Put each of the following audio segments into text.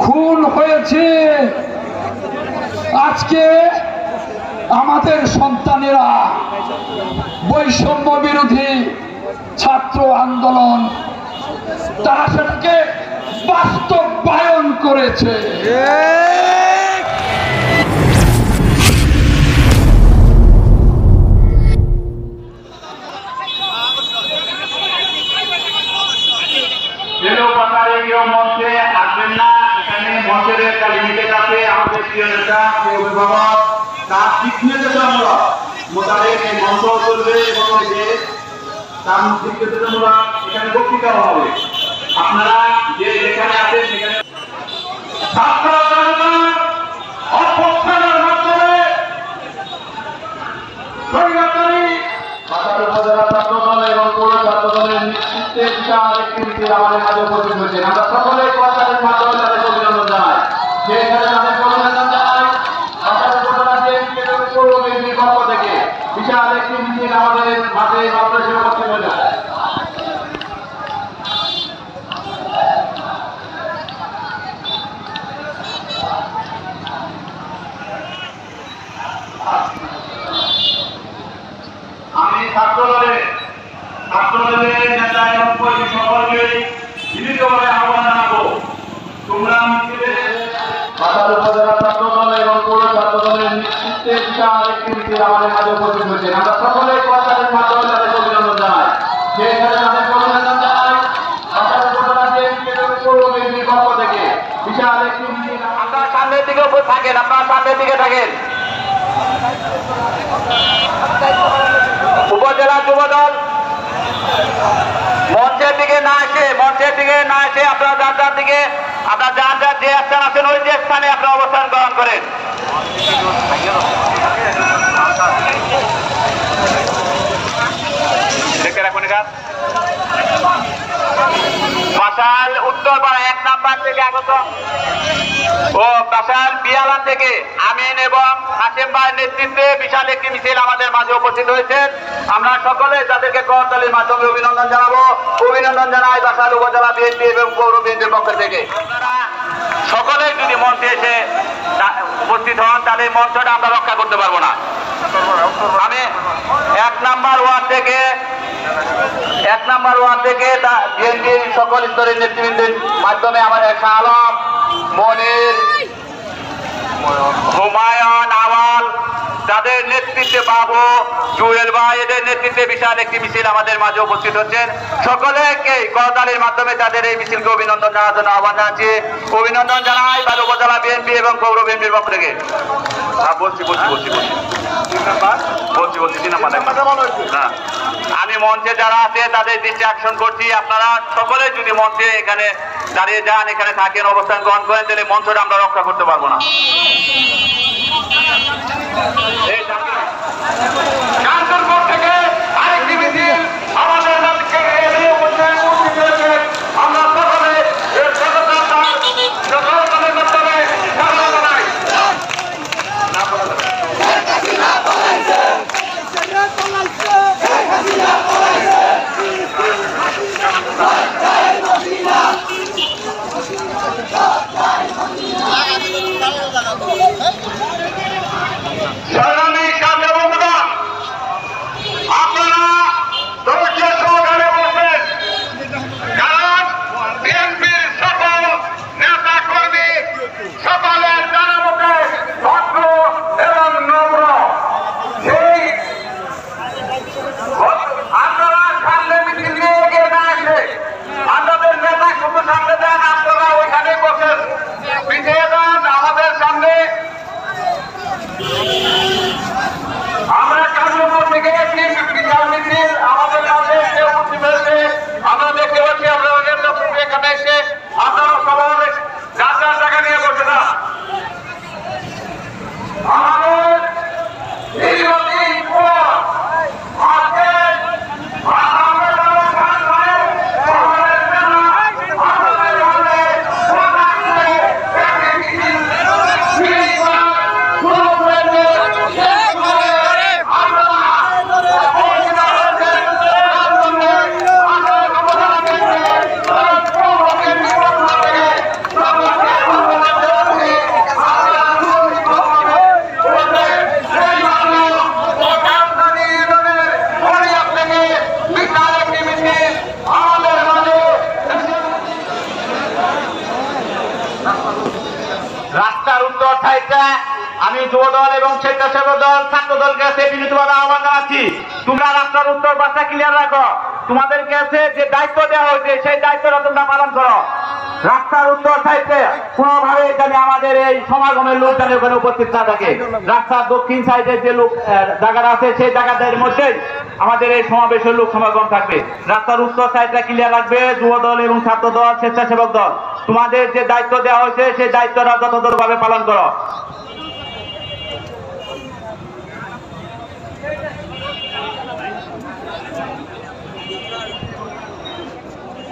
খুন হয়েছে। আজকে আমাদের সন্তানেরা বৈষম্য বিরোধী ছাত্র আন্দোলন তারা সেটাকে বাস্তবায়ন করেছে। মঞ্চে আসবেন না, এখানে মঞ্চের একটা লিমিটেড আছে। আমাদের প্রিয় নেতা অভিভাবক তার দিক নির্দেশনামূলক মোতাবেক এই মঞ্চ চলবে এবং যে তার দিক নির্দেশনামূলক এখানে বক্তৃতা হবে। আপনারা যে যেখানে আছেন সেখানে ছাত্র জনতার অভ্যুত্থানের মাধ্যমে স্বৈরাচারী বাজার উপজেলা ছাত্রদল এবং পৌর ছাত্রদলের নেতৃত্বে বিশাল একটি মিছিল আমাদের মাঝে উপস্থিত হয়েছেন। আমরা সকলেই প্রচারের মাধ্যমে তাদের অভিনন্দন জানাই। সেখানে তাদেরকে অভিনন্দন জানাই। বাজার উপজেলা পৌর বিএনপির পক্ষ থেকে বিশাল একটি মিছিল আমাদের মাঝে মাত্র উপস্থিত হয়েছে। আমি ছাত্রদলের নেতা এবং কর্মী সকলকে বিনীতভাবে আহ্বান জানাবো, তোমরা মিছিলে বাজার উপজেলা ছাত্রদল এবং পৌর ছাত্রদলের নেতৃত্বে বিশাল একটি মিছিল আমাদের মাঝে উপস্থিত হয়েছেন। আমরা সকলেই প্রচারের মাধ্যমে তাদের অভিনন্দন জানাই। সেখানে তাদেরকে অভিনন্দন জানাই। বাজার উপজেলা পৌর বিএনপির পক্ষ থেকে বিশাল একটি মিছিল। আপনারা সামনের দিকে থাকেন, আপনারা সামনের দিকে থাকেন। উপজেলা যুবদল মঞ্চের দিকে না এসে আপনারা যার দিকে আপনারা যার যে স্থান আছেন ওই যে স্থানে আপনারা অবস্থান গ্রহণ করেন। দেখে রাখুন বাসাল উত্তরপাড়া 1 নাম্বার থেকে আগত ও বাসাল বিয়ালান থেকে আমিন এবং হাসিম ভাইয়ের নেতৃত্বে বিশাল একটি মিছিল আমাদের মাঝে উপস্থিত হয়েছে। আমরা সকলে তাদেরকে করতালির মাধ্যমে অভিনন্দন জানাবো। অভিনন্দন জানাই বাসাল উপজেলা বিএনপি এবং পৌর বিএনপির পক্ষ থেকে। সকলে যদি মঞ্চে এসে উপস্থিত হন তাহলে মঞ্চটা আমরা রক্ষা করতে পারবো না। আমি 1 নাম্বার ওয়ার্ড থেকে বিএনপির সকল স্তরের নেতৃবৃন্দের মাধ্যমে আমাদের আলম, মনির, হুমায়ুন, আওয়াল, যাদের নেতৃত্বে বাবু, জুয়েল ভাই, এদের নেতৃত্বে বিশাল একটি মিছিল আমাদের মাঝে উপস্থিত হচ্ছেন। সকলেকে করতালির মাধ্যমে তাদের এই মিছিলকে অভিনন্দন জানার জন্য আহ্বান জানাচ্ছি। অভিনন্দন জানাই বাজার উপজেলা বিএনপি এবং পৌর বিএনপির পক্ষ থেকে। আমি মঞ্চে যারা আছে তাদের দৃষ্টি আকর্ষণ করছি, আপনারা সকলে যদি মঞ্চে এখানে দাঁড়িয়ে যান, এখানে থাকেন, অবস্থান গ্রহণ করেন, তাহলে মঞ্চটা আমরা রক্ষা করতে পারবো না। কাঞ্চনপুর থেকে আরেকটি মিছিল আমাদের আমরা সকলে সামনে দেন, আপনারা ওইখানে বসেন। রাস্তার উত্তর সাইডটা আমি যুবদল এবং স্বেচ্ছাসেবক দল ছাত্র দলকে কাছে বিনীতভাবে আহ্বান জানাচ্ছি, তোমরা রাস্তার উত্তর পাশটা ক্লিয়ার রাখো। তোমাদের কাছে যে দায়িত্ব দেওয়া হয়েছে সেই দায়িত্বটা তোমরা পালন করো। রাস্তার উত্তর সাইডে কোনোভাবে এখানে আমাদের এই সমাগমের লোক যেন ওখানে উপস্থিত না থাকে। রাস্তার দক্ষিণ সাইডে যে লোক জায়গাটা আছে সেই জায়গাটার মধ্যেই আমাদের এই সমাবেশের লোক সমাগম থাকবে। রাস্তার উত্তর সাইডটা ক্লিয়ার রাখবে যুব দল এবং ছাত্র দল স্বেচ্ছাসেবক দল। তোমাদের যে দায়িত্ব দেওয়া হয়েছে সেই দায়িত্বটা যথাযথভাবে পালন করো।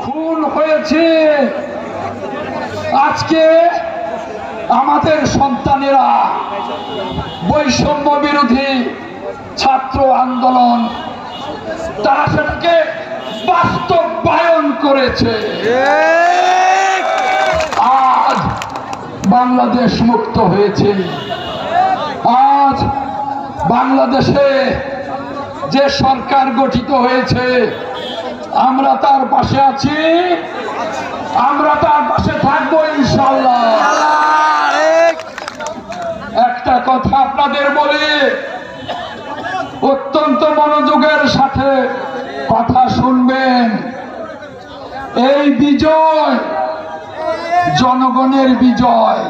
খুন হয়েছে আজকে আমাদের সন্তানেরা বৈষম্য বিরোধী ছাত্র আন্দোলন, তারা সেটাকে বাস্তবায়ন করেছে। আজ বাংলাদেশ মুক্ত হয়েছে। আজ বাংলাদেশে যে সরকার গঠিত হয়েছে আমরা তার পাশে আছি, আমরা তার পাশে থাকবো ইনশাআল্লাহ। একটা কথা আপনাদের বলি, অত্যন্ত মনোযোগের সাথে কথা শুনবেন। এই বিজয় জনগণের বিজয়।